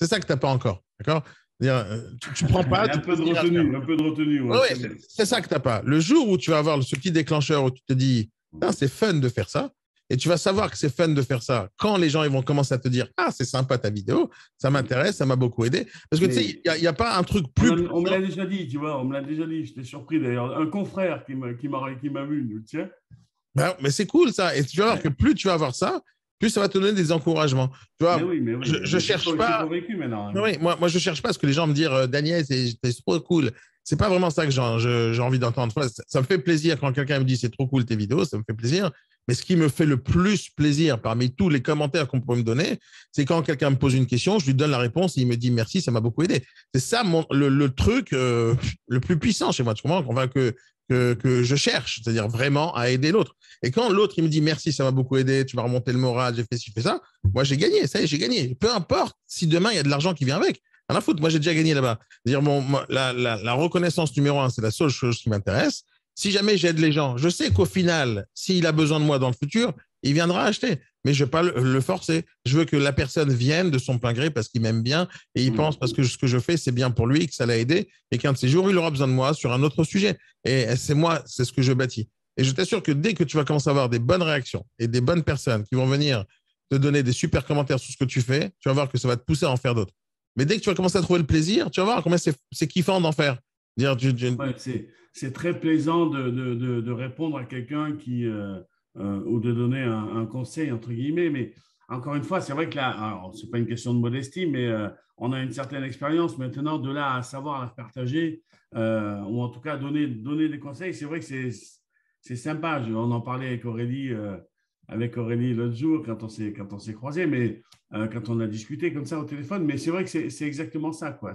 C'est ça que tu n'as pas encore. D'accord? Tu prends pas. Un peu de retenue, un peu de retenue. Ouais, Ouais, c'est ça que tu n'as pas. Le jour où tu vas avoir ce petit déclencheur où tu te dis, c'est fun de faire ça, et tu vas savoir que c'est fun de faire ça quand les gens ils vont commencer à te dire, ah, c'est sympa ta vidéo, ça m'intéresse, ça m'a beaucoup aidé. Parce que tu sais, il n'y a pas un truc plus. On me l'a déjà dit, tu vois, on me l'a déjà dit. J'étais surpris d'ailleurs. Un confrère qui m'a vu, tiens. Ben, mais c'est cool ça. Et tu vas voir que plus tu vas avoir ça, plus ça va te donner des encouragements. Tu vois, Mais oui. je cherche pas. Je suis convaincu maintenant. Hein. Oui, moi, je cherche pas à ce que les gens me disent Daniel, c'est trop cool. C'est pas vraiment ça que j'ai envie d'entendre. Ça me fait plaisir quand quelqu'un me dit c'est trop cool tes vidéos, ça me fait plaisir. Mais ce qui me fait le plus plaisir parmi tous les commentaires qu'on peut me donner, c'est quand quelqu'un me pose une question, je lui donne la réponse et il me dit merci, ça m'a beaucoup aidé. C'est ça le truc le plus puissant chez moi. Tu comprends? Enfin, que je cherche, c'est-à-dire vraiment à aider l'autre. Et quand l'autre, il me dit merci, ça m'a beaucoup aidé, tu m'as remonté le moral, j'ai fait ci, j'ai fait ça, moi j'ai gagné, ça y est, j'ai gagné. Peu importe si demain il y a de l'argent qui vient avec. Rien à foutre, moi j'ai déjà gagné là-bas. C'est-à-dire, la reconnaissance numéro un, c'est la seule chose qui m'intéresse. Si jamais j'aide les gens, je sais qu'au final, s'il a besoin de moi dans le futur, il viendra acheter. Mais je ne vais pas le forcer. Je veux que la personne vienne de son plein gré parce qu'il m'aime bien et il pense parce que ce que je fais, c'est bien pour lui, que ça l'a aidé et qu'un de ces jours, il aura besoin de moi sur un autre sujet. Et c'est moi, c'est ce que je bâtis. Et je t'assure que dès que tu vas commencer à avoir des bonnes réactions et des bonnes personnes qui vont venir te donner des super commentaires sur ce que tu fais, tu vas voir que ça va te pousser à en faire d'autres. Mais dès que tu vas commencer à trouver le plaisir, tu vas voir combien c'est kiffant d'en faire. Dire, ouais, c'est très plaisant de répondre à quelqu'un ou de donner un conseil, entre guillemets. Mais encore une fois, c'est vrai que là, ce n'est pas une question de modestie, mais on a une certaine expérience maintenant. De là à savoir la partager, ou en tout cas donner des conseils, c'est vrai que c'est sympa. On en parlait avec Aurélie l'autre jour quand on s'est croisés, mais quand on a discuté comme ça au téléphone. Mais c'est vrai que c'est exactement ça, quoi.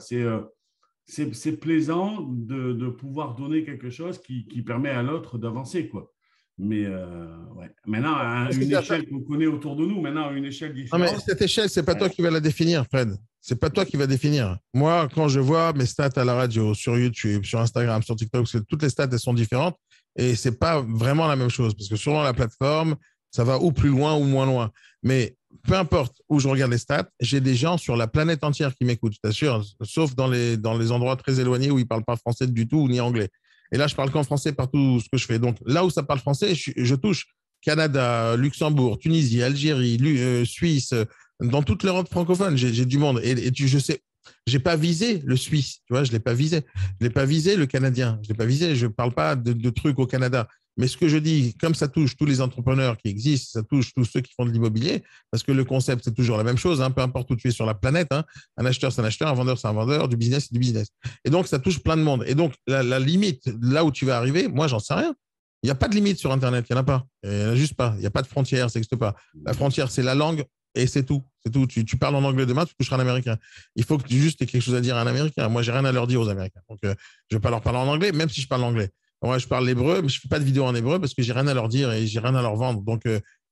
C'est plaisant de pouvoir donner quelque chose qui permet à l'autre d'avancer, quoi. Mais ouais. Maintenant, à une échelle qu'on connaît autour de nous, maintenant, à une échelle différente. Non, mais cette échelle, c'est pas toi qui vas la définir, Fred. C'est pas toi qui va définir. Moi, quand je vois mes stats à la radio, sur YouTube, sur Instagram, sur TikTok, parce que toutes les stats, elles sont différentes et c'est pas vraiment la même chose parce que selon la plateforme, ça va ou plus loin ou moins loin. Mais peu importe où je regarde les stats, j'ai des gens sur la planète entière qui m'écoutent, je t'assure, sauf dans les endroits très éloignés où ils parlent pas français du tout ni anglais. Et là, je parle qu'en français partout ce que je fais. Donc là où ça parle français, je touche Canada, Luxembourg, Tunisie, Algérie, Suisse, dans toute l'Europe francophone, j'ai du monde. Je sais, j'ai pas visé le Suisse, tu vois, je l'ai pas visé. Je l'ai pas visé le Canadien, je l'ai pas visé. Je parle pas de trucs au Canada. Mais ce que je dis, comme ça touche tous les entrepreneurs qui existent, ça touche tous ceux qui font de l'immobilier, parce que le concept, c'est toujours la même chose, hein, peu importe où tu es sur la planète. Hein, un acheteur, c'est un acheteur, un vendeur, c'est un vendeur, du business, c'est du business. Et donc, ça touche plein de monde. Et donc, la limite, là où tu vas arriver, moi, j'en sais rien. Il n'y a pas de limite sur Internet, il n'y en a pas. Il n'y en a juste pas. Il n'y a pas de frontière, ça n'existe pas. La frontière, c'est la langue et c'est tout. C'est tout. Tu parles en anglais demain, tu toucheras un Américain. Il faut que tu juste aies quelque chose à dire à un Américain. Moi, j'ai rien à leur dire aux Américains. Donc, je ne vais pas leur parler en anglais, même si je parle anglais. Moi, je parle l'hébreu, mais je ne fais pas de vidéo en hébreu parce que j'ai rien à leur dire et j'ai rien à leur vendre. Donc,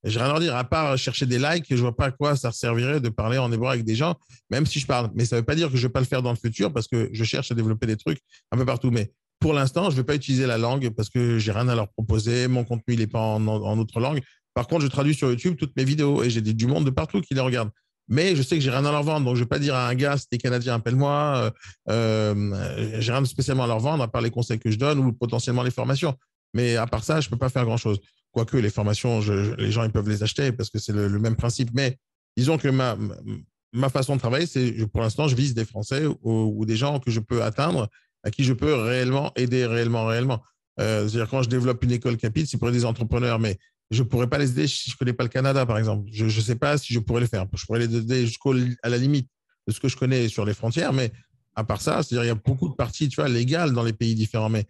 j'ai rien à leur dire, à part chercher des likes. Je vois pas à quoi ça servirait de parler en hébreu avec des gens, même si je parle. Mais ça veut pas dire que je vais pas le faire dans le futur parce que je cherche à développer des trucs un peu partout. Mais pour l'instant, je vais pas utiliser la langue parce que j'ai rien à leur proposer. Mon contenu, il est pas en autre langue. Par contre, je traduis sur YouTube toutes mes vidéos et j'ai du monde de partout qui les regarde. Mais je sais que j'ai rien à leur vendre, donc je vais pas dire à un gars, si t'es Canadien, appelle-moi. J'ai rien de spécialement à leur vendre, à part les conseils que je donne ou potentiellement les formations. Mais à part ça, je peux pas faire grand-chose. Quoique les formations, les gens ils peuvent les acheter parce que c'est le même principe. Mais disons que ma façon de travailler, c'est pour l'instant, je vise des Français ou des gens que je peux atteindre, à qui je peux réellement aider, réellement. C'est-à-dire quand je développe une école Capit, c'est pour des entrepreneurs, mais je ne pourrais pas les aider si je ne connais pas le Canada, par exemple. Je ne sais pas si je pourrais le faire. Je pourrais les aider jusqu'à la limite de ce que je connais sur les frontières, mais à part ça, c'est-à-dire il y a beaucoup de parties, tu vois, légales dans les pays différents, mais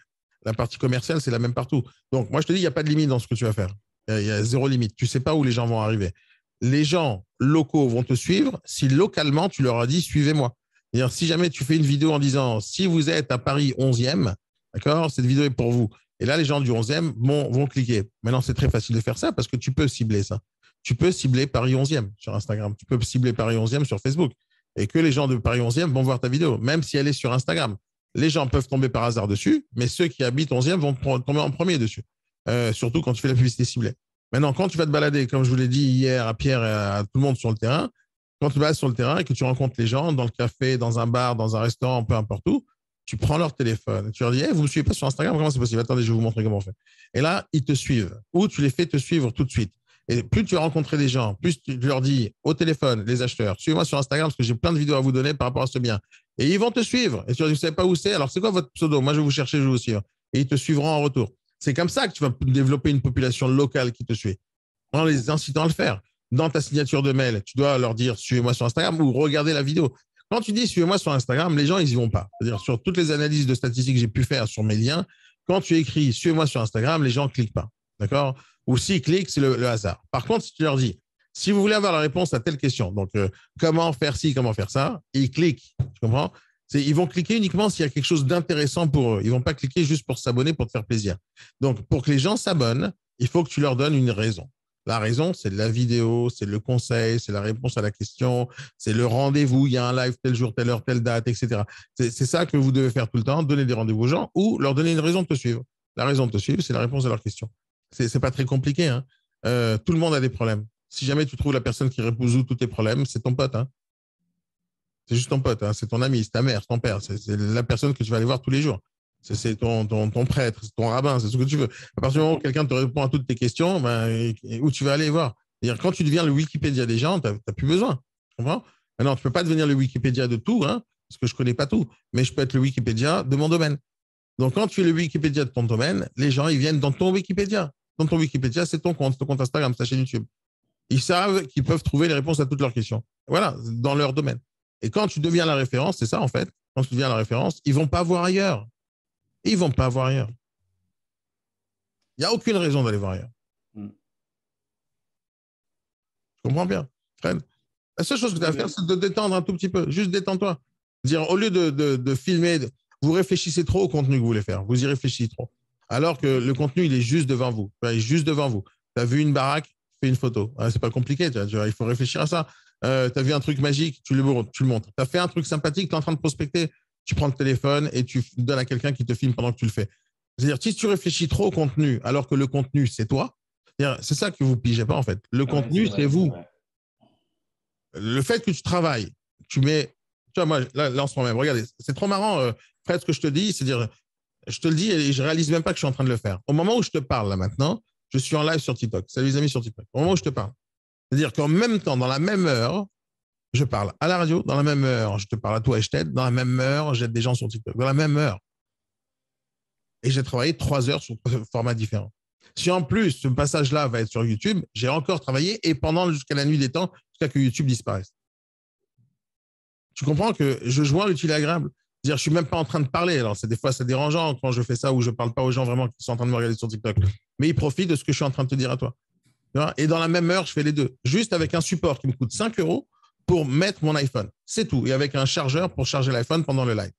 la partie commerciale, c'est la même partout. Donc, moi, je te dis, il n'y a pas de limite dans ce que tu vas faire. Il y a zéro limite. Tu ne sais pas où les gens vont arriver. Les gens locaux vont te suivre si localement, tu leur as dit, suivez-moi. C'est-à-dire, si jamais tu fais une vidéo en disant, si vous êtes à Paris 11e, d'accord, cette vidéo est pour vous. Et là, les gens du 11e vont cliquer. Maintenant, c'est très facile de faire ça parce que tu peux cibler ça. Tu peux cibler Paris 11e sur Instagram. Tu peux cibler Paris 11e sur Facebook. Et que les gens de Paris 11e vont voir ta vidéo, même si elle est sur Instagram. Les gens peuvent tomber par hasard dessus, mais ceux qui habitent 11e vont tomber en premier dessus. Surtout quand tu fais la publicité ciblée. Maintenant, quand tu vas te balader, comme je vous l'ai dit hier à Pierre et à tout le monde sur le terrain, Quand tu vas sur le terrain et que tu rencontres les gens dans le café, dans un bar, dans un restaurant, peu importe où, tu prends leur téléphone. Tu leur dis, hey, vous ne me suivez pas sur Instagram? Comment c'est possible? Attendez, je vais vous montrer comment on fait. Et là, ils te suivent. Ou tu les fais te suivre tout de suite. Et plus tu vas rencontrer des gens, plus tu leur dis au téléphone, les acheteurs, suivez-moi sur Instagram parce que j'ai plein de vidéos à vous donner par rapport à ce bien. Et ils vont te suivre. Et tu leur dis, vous ne savez pas où c'est? Alors, c'est quoi votre pseudo? Moi, je vais vous chercher, je vous aussi. Et ils te suivront en retour. C'est comme ça que tu vas développer une population locale qui te suit. En les incitant à le faire. Dans ta signature de mail, tu dois leur dire, suivez-moi sur Instagram ou regardez la vidéo. Quand tu dis, suivez-moi sur Instagram, les gens, ils n'y vont pas. C'est-à-dire, sur toutes les analyses de statistiques que j'ai pu faire sur mes liens, quand tu écris, suivez-moi sur Instagram, les gens ne cliquent pas. D'accord? Ou s'ils cliquent, c'est le hasard. Par contre, si tu leur dis, si vous voulez avoir la réponse à telle question, donc comment faire ci, comment faire ça, ils cliquent. Tu comprends? Ils vont cliquer uniquement s'il y a quelque chose d'intéressant pour eux. Ils ne vont pas cliquer juste pour s'abonner, pour te faire plaisir. Donc, pour que les gens s'abonnent, il faut que tu leur donnes une raison. La raison, c'est la vidéo, c'est le conseil, c'est la réponse à la question, c'est le rendez-vous. Il y a un live tel jour, telle heure, telle date, etc. C'est ça que vous devez faire tout le temps, donner des rendez-vous aux gens ou leur donner une raison de te suivre. La raison de te suivre, c'est la réponse à leur question. C'est pas très compliqué. Hein. Tout le monde a des problèmes. Si jamais tu trouves la personne qui résout tous tes problèmes, c'est ton pote. Hein. C'est juste ton pote, hein. C'est ton ami, c'est ta mère, c'est ton père, c'est la personne que tu vas aller voir tous les jours. C'est ton prêtre, c'est ton rabbin, c'est ce que tu veux. À partir du moment où quelqu'un te répond à toutes tes questions, ben, où tu vas aller voir? C'est-à-dire, quand tu deviens le Wikipédia des gens, tu n'as plus besoin. Tu comprends? Maintenant, tu ne peux pas devenir le Wikipédia de tout, hein, parce que je ne connais pas tout, mais je peux être le Wikipédia de mon domaine. Donc, quand tu es le Wikipédia de ton domaine, les gens, ils viennent dans ton Wikipédia. Dans ton Wikipédia, c'est ton compte Instagram, ta chaîne YouTube. Ils savent qu'ils peuvent trouver les réponses à toutes leurs questions. Voilà, dans leur domaine. Et quand tu deviens la référence, c'est ça en fait, quand tu deviens la référence, ils ne vont pas voir ailleurs. Ils ne vont pas voir ailleurs. Il n'y a aucune raison d'aller voir ailleurs. Tu comprends bien, Fred? La seule chose que tu as à faire, c'est de détendre un tout petit peu. Juste détends-toi. Dire, au lieu de filmer, vous réfléchissez trop au contenu que vous voulez faire. Vous y réfléchissez trop. Alors que le contenu, il est juste devant vous. Il est juste devant vous. Tu as vu une baraque, fais une photo. C'est pas compliqué. Il faut réfléchir à ça. Tu as vu un truc magique, tu le montres. Tu as fait un truc sympathique, tu es en train de prospecter. Tu prends le téléphone et tu donnes à quelqu'un qui te filme pendant que tu le fais. C'est-à-dire, si tu réfléchis trop au contenu, alors que le contenu, c'est toi, c'est ça que vous pigez pas, en fait. Le contenu, c'est vous. Le fait que tu travailles, tu mets. Tu vois, moi, là en ce moment même, regardez, c'est trop marrant, Fred, ce que je te dis, c'est-à-dire, je te le dis et je réalise même pas que je suis en train de le faire. Au moment où je te parle, là, maintenant, je suis en live sur TikTok. Salut les amis sur TikTok. Au moment où je te parle. C'est-à-dire qu'en même temps, dans la même heure, je parle à la radio, dans la même heure, je te parle à toi et je t'aide, dans la même heure, j'aide des gens sur TikTok, dans la même heure. Et j'ai travaillé 3 heures sur 3 formats différents. Si en plus, ce passage-là va être sur YouTube, j'ai encore travaillé et pendant jusqu'à la nuit des temps, jusqu'à que YouTube disparaisse. Tu comprends que je joins l'utile et l'agréable. C'est-à-dire, je suis même pas en train de parler. Alors, des fois, c'est dérangeant quand je fais ça ou je parle pas aux gens vraiment qui sont en train de me regarder sur TikTok. Mais ils profitent de ce que je suis en train de te dire à toi. Et dans la même heure, je fais les deux. Juste avec un support qui me coûte 5 € pour mettre mon iPhone. C'est tout. Et avec un chargeur pour charger l'iPhone pendant le live.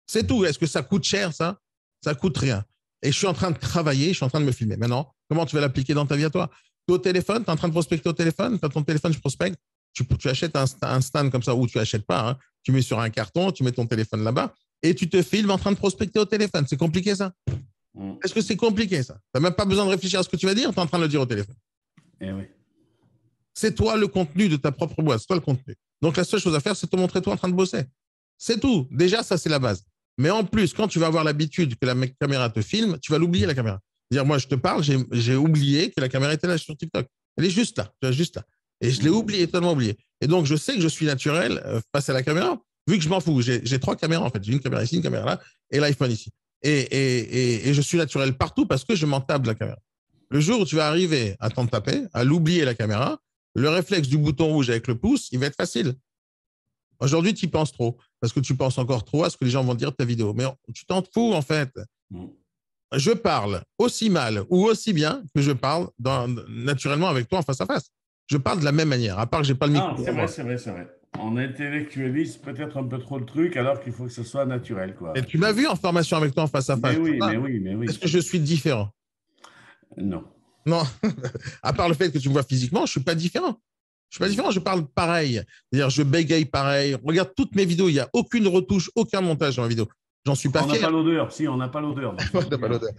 C'est tout. Est-ce que ça coûte cher, ça? Ça coûte rien. Et je suis en train de travailler, je suis en train de me filmer. Maintenant, comment tu vas l'appliquer dans ta vie à toi? Tu es au téléphone, tu es en train de prospecter au téléphone, tu as ton téléphone, je prospecte, tu achètes un stand comme ça, ou tu n'achètes pas, hein. Tu mets sur un carton, tu mets ton téléphone là-bas, et tu te filmes en train de prospecter au téléphone. C'est compliqué, ça? Est-ce que c'est compliqué, ça? Tu n'as même pas besoin de réfléchir à ce que tu vas dire, tu es en train de le dire au téléphone. Eh oui. C'est toi le contenu de ta propre boîte, c'est toi le contenu. Donc, la seule chose à faire, c'est te montrer toi en train de bosser. C'est tout. Déjà, ça, c'est la base. Mais en plus, quand tu vas avoir l'habitude que la caméra te filme, tu vas l'oublier, la caméra. C'est-à-dire, moi, je te parle, j'ai oublié que la caméra était là sur TikTok. Elle est juste là, tu vois, juste là. Et je l'ai oublié, totalement oublié. Et donc, je sais que je suis naturel face à la caméra, vu que je m'en fous. J'ai 3 caméras, en fait. J'ai une caméra ici, une caméra là, et l'iPhone ici. Et je suis naturel partout parce que je m'en tape de la caméra. Le jour où tu vas arriver à t'en taper, à l'oublier la caméra, le réflexe du bouton rouge avec le pouce, il va être facile. Aujourd'hui, tu y penses trop, parce que tu penses encore trop à ce que les gens vont dire de ta vidéo. Mais tu t'en fous, en fait. Je parle aussi mal ou aussi bien que je parle naturellement avec toi en face à face. Je parle de la même manière, à part que je n'ai pas le micro. Non, c'est vrai. On intellectualise peut-être un peu trop le truc, alors qu'il faut que ce soit naturel, quoi. Et tu m'as vu en formation avec toi en face à face. Mais oui. Est-ce que je suis différent? Non. Non. À part le fait que tu me vois physiquement, je ne suis pas différent. Je suis pas différent, je parle pareil. C'est-à-dire, je bégaye pareil. Regarde toutes mes vidéos, il n'y a aucune retouche, aucun montage dans ma vidéo. J'en suis pas fier. On n'a pas l'odeur. Si, on n'a pas l'odeur. On n'a pas l'odeur.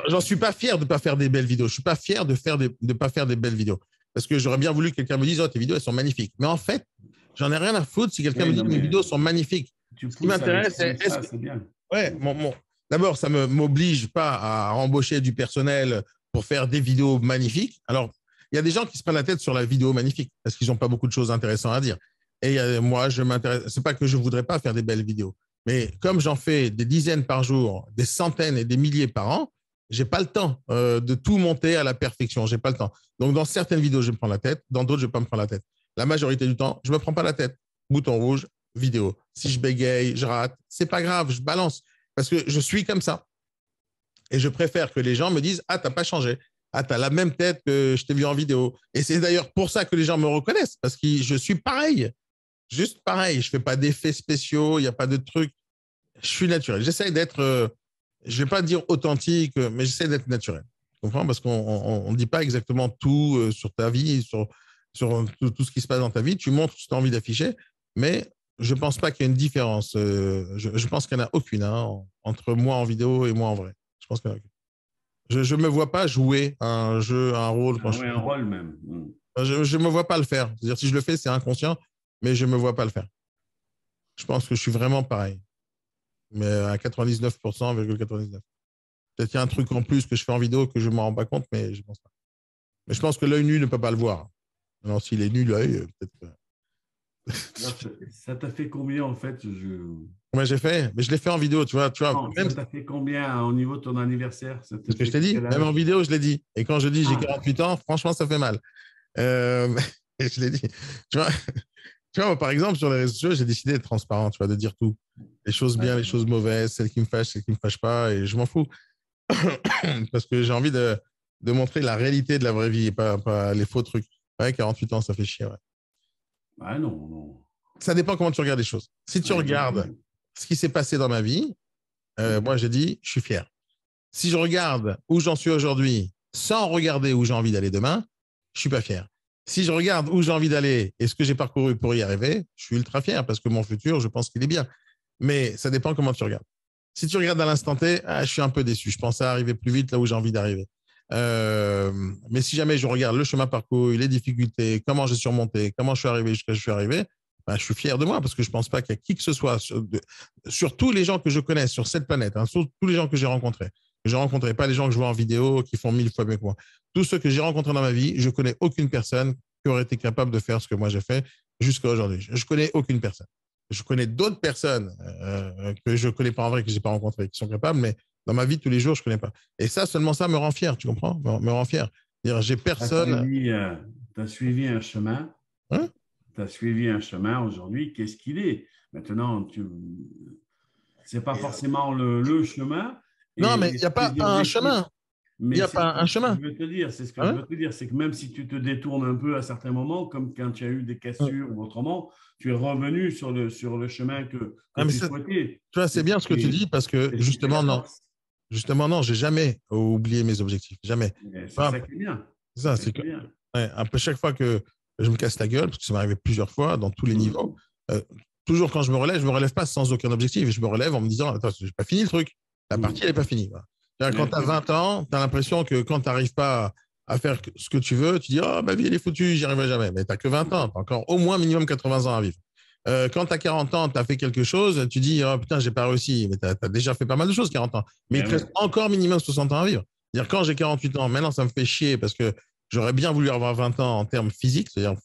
J'en suis pas fier de ne pas faire des belles vidéos. Je suis pas fier de pas faire des belles vidéos. parce que j'aurais bien voulu que quelqu'un me dise, oh, tes vidéos, elles sont magnifiques. Mais en fait, j'en ai rien à foutre si quelqu'un me dit que mes vidéos sont magnifiques. Tu Ce qui pousses à m'intéresse, l'extrême c'est ça, c'est bien. ouais, d'abord, ça ne m'oblige pas à embaucher du personnel pour faire des vidéos magnifiques. Alors, il y a des gens qui se prennent la tête sur la vidéo magnifique parce qu'ils n'ont pas beaucoup de choses intéressantes à dire. Et moi, je m'intéresse. C'est pas que je voudrais pas faire des belles vidéos, mais comme j'en fais des dizaines par jour, des centaines et des milliers par an, j'ai pas le temps de tout monter à la perfection. J'ai pas le temps. Donc, dans certaines vidéos, je me prends la tête. Dans d'autres, je vais pas me prendre la tête. La majorité du temps, je me prends pas la tête. Bouton rouge, vidéo. Si je bégaye, je rate, c'est pas grave, je balance parce que je suis comme ça. Et je préfère que les gens me disent, ah, t'as pas changé. Ah, t'as la même tête que je t'ai vu en vidéo. Et c'est d'ailleurs pour ça que les gens me reconnaissent, parce que je suis pareil. Juste pareil. Je fais pas d'effets spéciaux, il n'y a pas de trucs. Je suis naturel. J'essaie d'être, je vais pas dire authentique, mais j'essaie d'être naturel. Tu comprends? Parce qu'on ne dit pas exactement tout sur ta vie, sur tout ce qui se passe dans ta vie. Tu montres ce que tu as envie d'afficher, mais je ne pense pas qu'il y ait une différence. Je pense qu'il n'y en a aucune entre moi en vidéo et moi en vrai. Je pense qu'il y en a aucune. Je ne me vois pas jouer un jeu, un rôle quand Ah ouais, un rôle même. je ne me vois pas le faire. C'est-à-dire, si je le fais, c'est inconscient, mais je ne me vois pas le faire. Je pense que je suis vraiment pareil. Mais à 99,99%. Peut-être qu'il y a un truc en plus que je fais en vidéo que je ne m'en rends pas compte, mais je pense pas. Mais je pense que l'œil nu ne peut pas le voir. Alors, s'il est nu, l'œil, peut-être que... Ça t'a fait combien en fait Moi, j'ai fait, mais je l'ai fait en vidéo, tu vois Non, même ça t'a fait combien au niveau de ton anniversaire? Ça t'a ce que je fait t'ai dit, quel même en âge? vidéo, je l'ai dit. Et quand je dis j'ai Ah, 48 ans, franchement, ça fait mal. Je l'ai dit. Tu vois, moi, par exemple, sur les réseaux sociaux, j'ai décidé d'être transparent, tu vois, de dire tout. Les choses bien, les choses mauvaises, celles qui me fâchent, celles qui ne me fâchent pas, et je m'en fous. Parce que j'ai envie de montrer la réalité de la vraie vie et pas les faux trucs. Ouais, 48 ans, ça fait chier, ouais. ah non, non. Ça dépend comment tu regardes les choses. Si tu Ouais, regardes exactement. ce qui s'est passé dans ma vie, moi, j'ai dit, je suis fier. Si je regarde où j'en suis aujourd'hui sans regarder où j'ai envie d'aller demain, je suis pas fier. Si je regarde où j'ai envie d'aller et ce que j'ai parcouru pour y arriver, je suis ultra fier parce que mon futur, je pense qu'il est bien. Mais ça dépend comment tu regardes. Si tu regardes à l'instant T, je suis un peu déçu. Je pensais arriver plus vite là où j'ai envie d'arriver. Mais si jamais je regarde le chemin parcouru, les difficultés, comment j'ai surmonté, comment je suis arrivé jusqu'à je suis arrivé, je suis fier de moi parce que je ne pense pas qu'il y a qui que ce soit sur tous les gens que je connais sur cette planète, sur tous les gens que j'ai rencontrés. Je ne rencontrais pas les gens que je vois en vidéo qui font 1000 fois mieux que moi. Tous ceux que j'ai rencontrés dans ma vie, je ne connais aucune personne qui aurait été capable de faire ce que moi j'ai fait jusqu'à aujourd'hui. Je ne connais aucune personne. Je connais d'autres personnes que je ne connais pas en vrai, que je n'ai pas rencontrées, qui sont capables, mais dans ma vie de tous les jours, je ne connais pas. Et ça, seulement ça me rend fier, tu comprends? Me rend fier. J'ai personne. Tu as suivi un chemin. Hein? Tu as suivi un chemin aujourd'hui. Qu'est-ce qu'il est? Maintenant, c'est pas forcément le chemin Non, mais et il n'y a pas tes un objectifs. chemin. Il n'y Mais a c'est ce pas que un je chemin. veux te dire, c'est ce que je Hein? veux te dire, c'est que même si tu te détournes un peu à certains moments, comme quand tu as eu des cassures ou autrement, tu es revenu sur le chemin que Ah, mais tu ça, souhaitais. tu vois, c'est bien ce que tu dis parce que C'est ce qui fait la force. justement, non, j'ai jamais oublié mes objectifs. Jamais. C'est Enfin, ça qui est bien. C'est ça, ça c'est qui que est bien. ouais, un peu chaque fois que je me casse la gueule, parce que ça m'est arrivé plusieurs fois dans tous les niveaux, Mhm. toujours quand je me relève pas sans aucun objectif. Et je me relève en me disant, attends, j'ai pas fini le truc. La partie, elle Mhm. n'est pas finie. Voilà. Quand Mais tu as 20 ans, tu as l'impression que quand tu n'arrives pas à faire ce que tu veux, tu dis, oh, ma vie, elle est foutue, j'y arriverai jamais. Mais tu n'as que 20 ans, tu as encore au moins minimum 80 ans à vivre. Quand tu as 40 ans, tu as fait quelque chose, tu dis, oh putain, j'ai pas réussi. Mais tu as déjà fait pas mal de choses, 40 ans. Mais il te ouais. reste encore minimum 60 ans à vivre. C'est-à-dire, quand j'ai 48 ans, maintenant, ça me fait chier parce que j'aurais bien voulu avoir 20 ans en termes physiques. C'est-à-dire,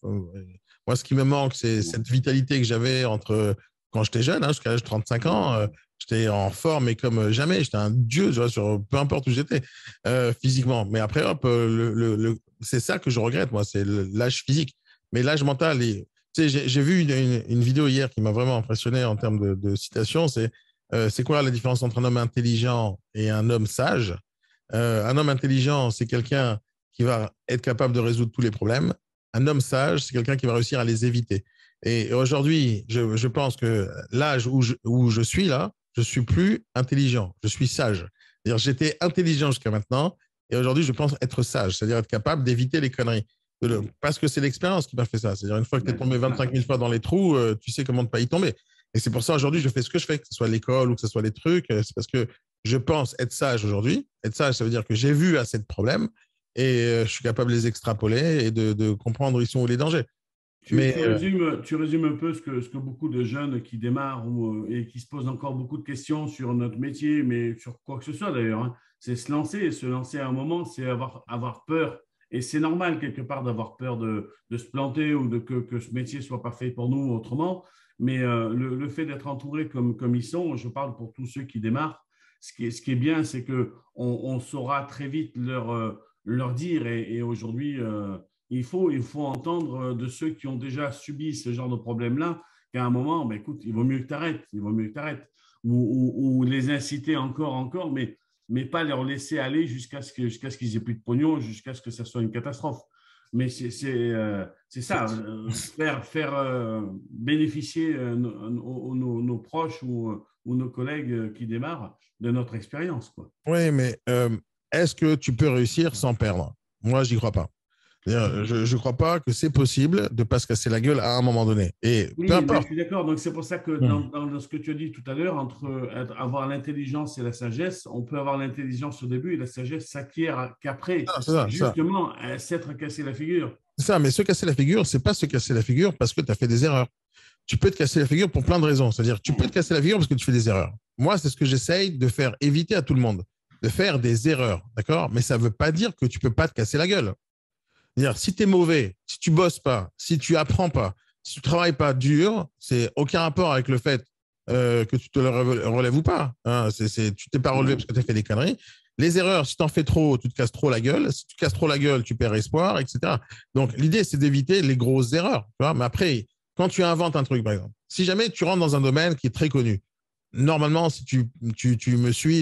moi, ce qui me manque, c'est cette vitalité que j'avais entre quand j'étais jeune, jusqu'à l'âge de 35 ans. J'étais en forme et comme jamais. J'étais un dieu, tu vois, peu importe où j'étais physiquement. Mais après, hop, c'est ça que je regrette, moi, c'est l'âge physique. Mais l'âge mental, tu sais, j'ai vu une vidéo hier qui m'a vraiment impressionné en termes de citation. C'est quoi la différence entre un homme intelligent et un homme sage? Un homme intelligent, c'est quelqu'un qui va être capable de résoudre tous les problèmes. Un homme sage, c'est quelqu'un qui va réussir à les éviter. Et aujourd'hui, je pense que l'âge où je suis là, je suis plus intelligent, je suis sage. C'est-à-dire, j'étais intelligent jusqu'à maintenant, et aujourd'hui, je pense être sage, c'est-à-dire être capable d'éviter les conneries. Parce que c'est l'expérience qui m'a fait ça. C'est-à-dire, une fois que tu es Ouais, tombé c'est ça. 25 000 fois dans les trous, tu sais comment ne pas y tomber. Et c'est pour ça, aujourd'hui, je fais ce que je fais, que ce soit l'école ou que ce soit les trucs. C'est parce que je pense être sage aujourd'hui. Être sage, ça veut dire que j'ai vu assez de problèmes et je suis capable de les extrapoler et de comprendre où ils sont où les dangers. Tu, Mais tu résumes, tu résumes un peu ce que beaucoup de jeunes qui démarrent et qui se posent encore beaucoup de questions sur notre métier, mais sur quoi que ce soit d'ailleurs, hein. C'est se lancer. Et se lancer à un moment, c'est avoir peur. Et c'est normal quelque part d'avoir peur de se planter ou que ce métier ne soit pas fait pour nous autrement. Mais le fait d'être entouré comme ils sont, je parle pour tous ceux qui démarrent, ce qui est bien, c'est qu'on saura très vite leur dire. Et aujourd'hui, il faut entendre de ceux qui ont déjà subi ce genre de problème-là qu'à un moment, ben, écoute, il vaut mieux que tu arrêtes, il vaut mieux que tu arrêtes. Ou les inciter encore, mais pas leur laisser aller jusqu'à ce qu'ils aient plus de pognon, jusqu'à ce que ça soit une catastrophe. Mais c'est ça, faire bénéficier nos proches ou nos collègues qui démarrent de notre expérience, quoi. oui, mais est-ce que tu peux réussir sans perdre? Moi, j'y crois pas. Je ne crois pas que c'est possible de ne pas se casser la gueule à un moment donné. Et peu Oui, mais je importe. suis d'accord. Donc, c'est pour ça que dans ce que tu as dit tout à l'heure, entre avoir l'intelligence et la sagesse, on peut avoir l'intelligence au début et la sagesse s'acquiert qu'après, C'est ça, ça. justement, s'être cassé la figure. C'est ça, mais se casser la figure, c'est pas se casser la figure parce que tu as fait des erreurs. Tu peux te casser la figure pour plein de raisons. C'est-à-dire, tu peux te casser la figure parce que tu fais des erreurs. Moi, c'est ce que j'essaye de faire éviter à tout le monde, de faire des erreurs, d'accord? Mais ça ne veut pas dire que tu peux pas te casser la gueule. C'est-à-dire, si tu es mauvais, si tu bosses pas, si tu apprends pas, si tu travailles pas dur, c'est aucun rapport avec le fait que tu te le relèves ou pas. Hein. Tu t'es pas relevé parce que tu as fait des conneries. Les erreurs, si tu en fais trop, tu te casses trop la gueule. Si tu casses trop la gueule, tu perds espoir, etc. Donc, l'idée, c'est d'éviter les grosses erreurs. Tu vois. Mais après, quand tu inventes un truc, par exemple, si jamais tu rentres dans un domaine qui est très connu, normalement, si tu me suis,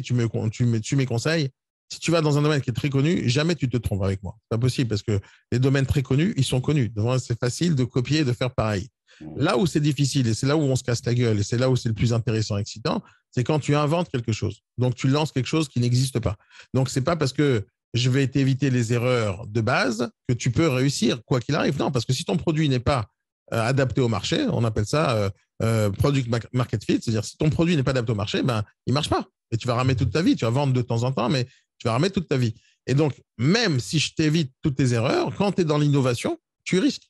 tu suis mes conseils, si tu vas dans un domaine qui est très connu, jamais tu te trompes avec moi. C'est pas possible parce que les domaines très connus, ils sont connus. Donc, c'est facile de copier et de faire pareil. Là où c'est difficile et c'est là où on se casse la gueule et c'est là où c'est le plus intéressant et excitant, c'est quand tu inventes quelque chose. Donc, tu lances quelque chose qui n'existe pas. Donc, c'est pas parce que je vais t'éviter les erreurs de base que tu peux réussir quoi qu'il arrive. Non, parce que si ton produit n'est pas adapté au marché, on appelle ça product market fit, c'est-à-dire si ton produit n'est pas adapté au marché, ben, il ne marche pas. Et tu vas ramer toute ta vie. Tu vas vendre de temps en temps, mais tu vas ramer toute ta vie. Et donc, même si je t'évite toutes tes erreurs, quand tu es dans l'innovation, tu risques.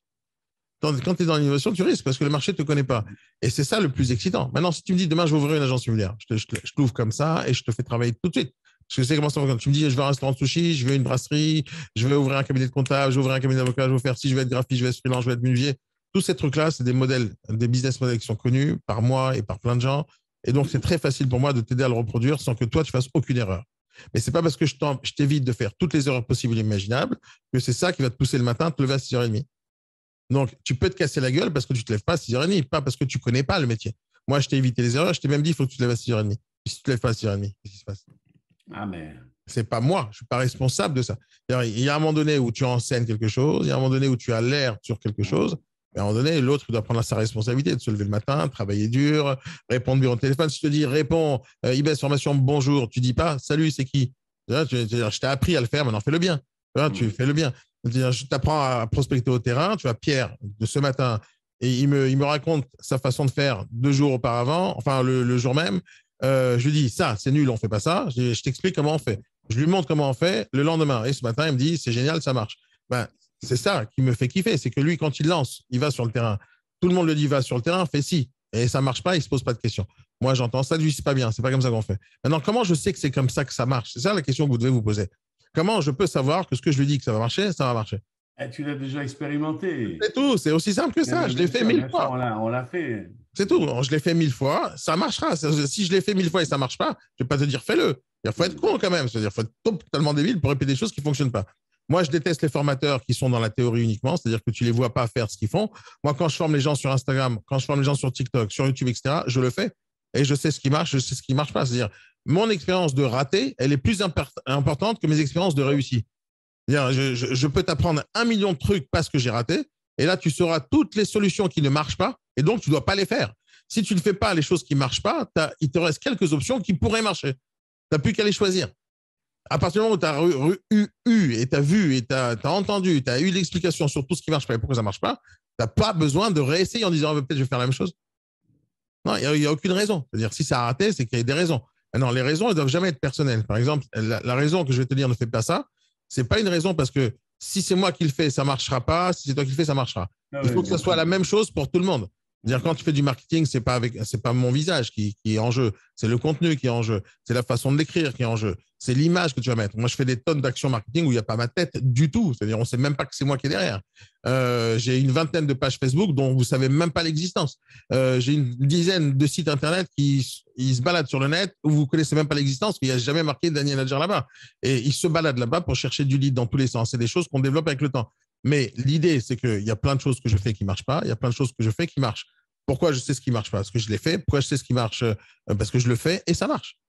Quand tu es dans l'innovation, tu risques parce que le marché ne te connaît pas. Et c'est ça le plus excitant. Maintenant, si tu me dis demain, je vais ouvrir une agence immobilière, je t'ouvre comme ça et je te fais travailler tout de suite. Parce que c'est comment ça fonctionne. Tu me dis, je veux un restaurant de sushi, je veux une brasserie, je veux ouvrir un cabinet de comptable, je veux ouvrir un cabinet d'avocat, je veux faire ci, je veux être graphiste, je veux être freelance, je veux être menuisier. Tous ces trucs-là, c'est des modèles, des business models qui sont connus par moi et par plein de gens. Et donc, c'est très facile pour moi de t'aider à le reproduire sans que toi, tu fasses aucune erreur. Mais c'est pas parce que je t'évite de faire toutes les erreurs possibles et imaginables que c'est ça qui va te pousser le matin à te lever à 6h30. Donc, tu peux te casser la gueule parce que tu te lèves pas à 6h30, pas parce que tu connais pas le métier. Moi, je t'ai évité les erreurs, je t'ai même dit, il faut que tu te lèves à 6h30. Si tu te lèves pas à 6h30, qu'est-ce qui se passe? Ah, mais C'est pas moi, je suis pas responsable de ça. Il y a un moment donné où tu enseignes quelque chose, il y a un moment donné où tu alertes sur quelque chose, et à un moment donné, l'autre doit prendre sa responsabilité de se lever le matin, travailler dur, répondre bien au téléphone. Si je te dis, réponds, IBS Formation, bonjour, tu dis pas, salut, c'est qui? Je t'ai appris à le faire, maintenant fais le bien. Tu fais le bien. Je t'apprends à prospecter au terrain, tu vois, Pierre, de ce matin, et il me raconte sa façon de faire 2 jours auparavant, enfin le jour même. Je lui dis, ça, c'est nul, on fait pas ça. Je t'explique comment on fait. Je lui montre comment on fait le lendemain. Et ce matin, il me dit, c'est génial, ça marche. Ben, c'est ça qui me fait kiffer. C'est que lui, quand il lance, il va sur le terrain. Tout le monde le dit, va sur le terrain, fais si. Et ça marche pas, il se pose pas de questions. Moi, j'entends ça, lui, c'est pas bien. C'est pas comme ça qu'on fait. Maintenant, comment je sais que c'est comme ça que ça marche? C'est ça la question que vous devez vous poser. Comment je peux savoir que ce que je lui dis que ça va marcher, ça va marcher? tu l'as déjà expérimenté. C'est tout. C'est aussi simple que ça. Je l'ai fait 1000 fois. On l'a fait. C'est tout. Je l'ai fait 1000 fois, ça marchera. Si je l'ai fait 1000 fois et ça marche pas, je vais pas te dire fais-le. Il faut être con quand même. C'est-à-dire, faut être totalement débile pour répéter des choses qui fonctionnent pas. Moi, je déteste les formateurs qui sont dans la théorie uniquement, c'est-à-dire que tu les vois pas faire ce qu'ils font. Moi, quand je forme les gens sur Instagram, quand je forme les gens sur TikTok, sur YouTube, etc., je le fais et je sais ce qui marche, je sais ce qui marche pas. C'est-à-dire, mon expérience de raté, elle est plus importante que mes expériences de réussite. Je peux t'apprendre 1 million de trucs parce que j'ai raté. Et là, tu sauras toutes les solutions qui ne marchent pas. Et donc, tu ne dois pas les faire. Si tu ne fais pas les choses qui ne marchent pas, il te reste quelques options qui pourraient marcher. Tu n'as plus qu'à les choisir. À partir du moment où tu as eu et tu as vu et tu as entendu, tu as eu l'explication sur tout ce qui ne marche pas et pourquoi ça ne marche pas, tu n'as pas besoin de réessayer en disant peut-être je vais faire la même chose. Non, il n'y a aucune raison. C'est-à-dire, si ça a raté, c'est qu'il y a des raisons. Maintenant, les raisons, elles ne doivent jamais être personnelles. Par exemple, la raison que je vais te dire ne fais pas ça, C'est pas une raison parce que si c'est moi qui le fais, ça marchera pas. Si c'est toi qui le fais, ça marchera. Il faut que ça soit la même chose pour tout le monde. C'est-à-dire, quand tu fais du marketing, c'est pas mon visage qui est en jeu. C'est le contenu qui est en jeu. C'est la façon de l'écrire qui est en jeu. C'est l'image que tu vas mettre. Moi, je fais des tonnes d'actions marketing où il n'y a pas ma tête du tout. C'est-à-dire, on ne sait même pas que c'est moi qui est derrière. J'ai une vingtaine de pages Facebook dont vous ne savez même pas l'existence. J'ai une dizaine de sites Internet qui se baladent sur le net où vous ne connaissez même pas l'existence, qu'il n'y a jamais marqué Daniel Adjar là-bas. Et ils se baladent là-bas pour chercher du lead dans tous les sens. C'est des choses qu'on développe avec le temps. Mais l'idée, c'est qu'il y a plein de choses que je fais qui ne marchent pas. Il y a plein de choses que je fais qui marchent. Pourquoi je sais ce qui ne marche pas? Parce que je l'ai fait. Pourquoi je sais ce qui marche? Parce que je le fais et ça marche.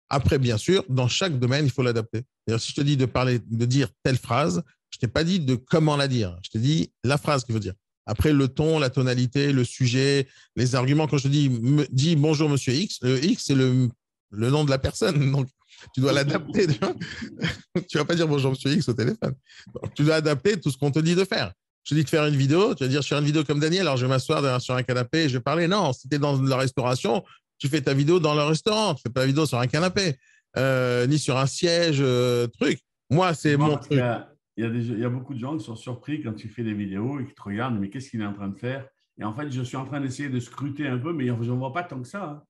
Après, bien sûr, dans chaque domaine, il faut l'adapter. D'ailleurs, si je te dis de dire telle phrase, je ne t'ai pas dit de comment la dire. Je t'ai dit la phrase qu'il faut dire. Après, le ton, la tonalité, le sujet, les arguments. Quand je te dis bonjour, monsieur X, le X, c'est le nom de la personne. Donc, tu dois l'adapter. Tu ne vas pas dire bonjour, monsieur X au téléphone. Donc, tu dois adapter tout ce qu'on te dit de faire. Je te dis de faire une vidéo, tu vas dire je fais une vidéo comme Daniel, alors je vais m'asseoir sur un canapé et je vais parler. Non, si tu es dans la restauration, tu fais ta vidéo dans le restaurant, tu ne fais pas la vidéo sur un canapé, ni sur un siège, truc. Moi, c'est mon truc. Il y a beaucoup de gens qui sont surpris quand tu fais des vidéos et qui te regardent, mais qu'est-ce qu'il est en train de faire? Et en fait, je suis en train d'essayer de scruter un peu, mais je n'en vois pas tant que ça. Hein.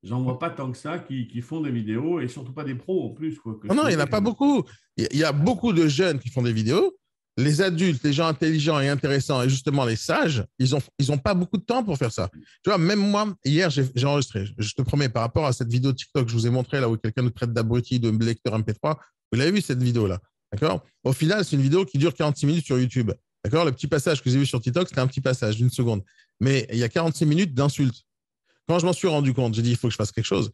J'en vois pas tant que ça qui font des vidéos et surtout pas des pros en plus. Quoi, non, il n'y en a pas beaucoup. Il y a beaucoup de jeunes qui font des vidéos. Les adultes, les gens intelligents et intéressants et justement les sages, ils ont pas beaucoup de temps pour faire ça. Tu vois, même moi, hier, j'ai enregistré. Je te promets, par rapport à cette vidéo TikTok que je vous ai montrée là où quelqu'un nous traite d'abruti, de lecteur MP3, vous l'avez vu cette vidéo-là. D'accord? Au final, c'est une vidéo qui dure 46 minutes sur YouTube. D'accord? Le petit passage que j'ai vu sur TikTok, c'était un petit passage d'une seconde. Mais il y a 46 minutes d'insultes. Quand je m'en suis rendu compte, j'ai dit, il faut que je fasse quelque chose.